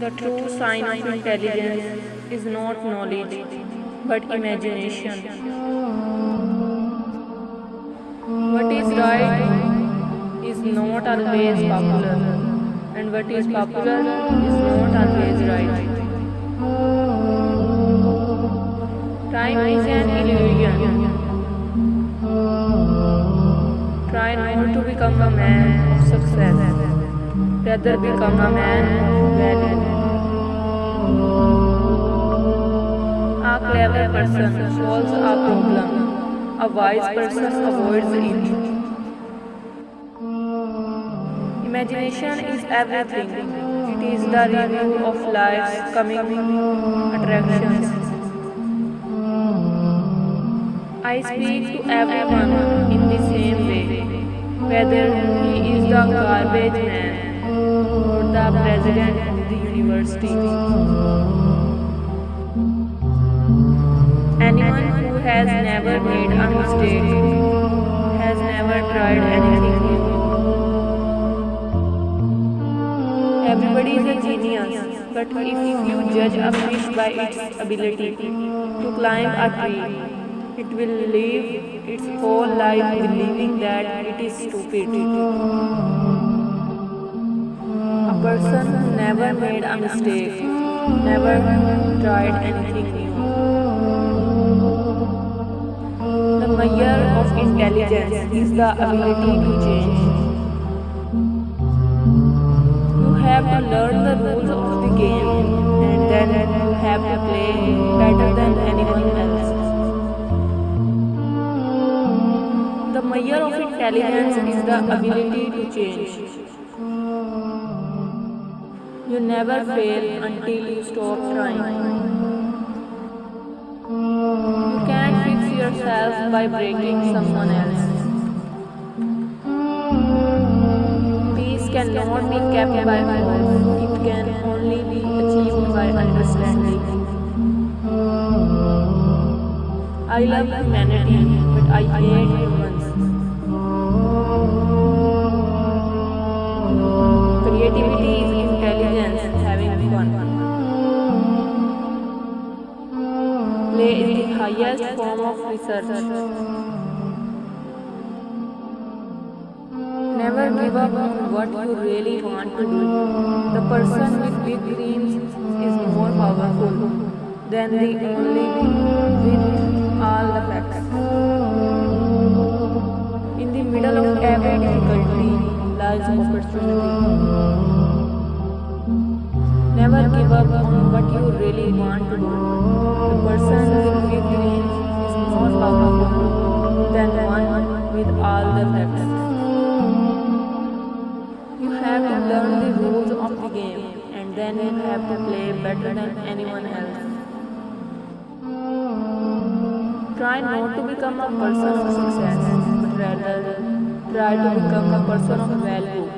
The true sign of intelligence is not knowledge, but imagination. What is right is not always popular, and what is popular is not always right. Time is an illusion. Try not to become a man of success, rather become a man of value. A clever person solves a problem, a wise person avoids it. Imagination is everything. It is the review of life's coming attractions. I speak to everyone in the same way, whether he is the garbage man or the president of the university. Anyone who has never made a mistake has never tried anything new. Everybody is a genius, but if you judge a fish by its ability to climb a tree, it will live its whole life believing that it is stupid. A person who never made a mistake, never tried anything new. The measure of intelligence is the ability to change. You have to learn the rules of the game, and then you have to play better than anyone else. The measure of intelligence is the ability to change. You never fail until you stop trying. You can't fix yourself by breaking someone else. Peace cannot be kept by force, it can only be achieved by understanding. I love humanity, but I hate humans. Creativity is intelligence having fun. Play is the highest form of research. Never give up on what you really want to do. The person with big dreams is more powerful than the only with all the facts. In the middle of every difficulty lies opportunity. Never give up on what you really want to do. The person with big dreams is more powerful than one with all the facts. You have to learn the rules of the game, and then you have to play better than anyone else. Try not to become a person of success, but rather try to become a person of value.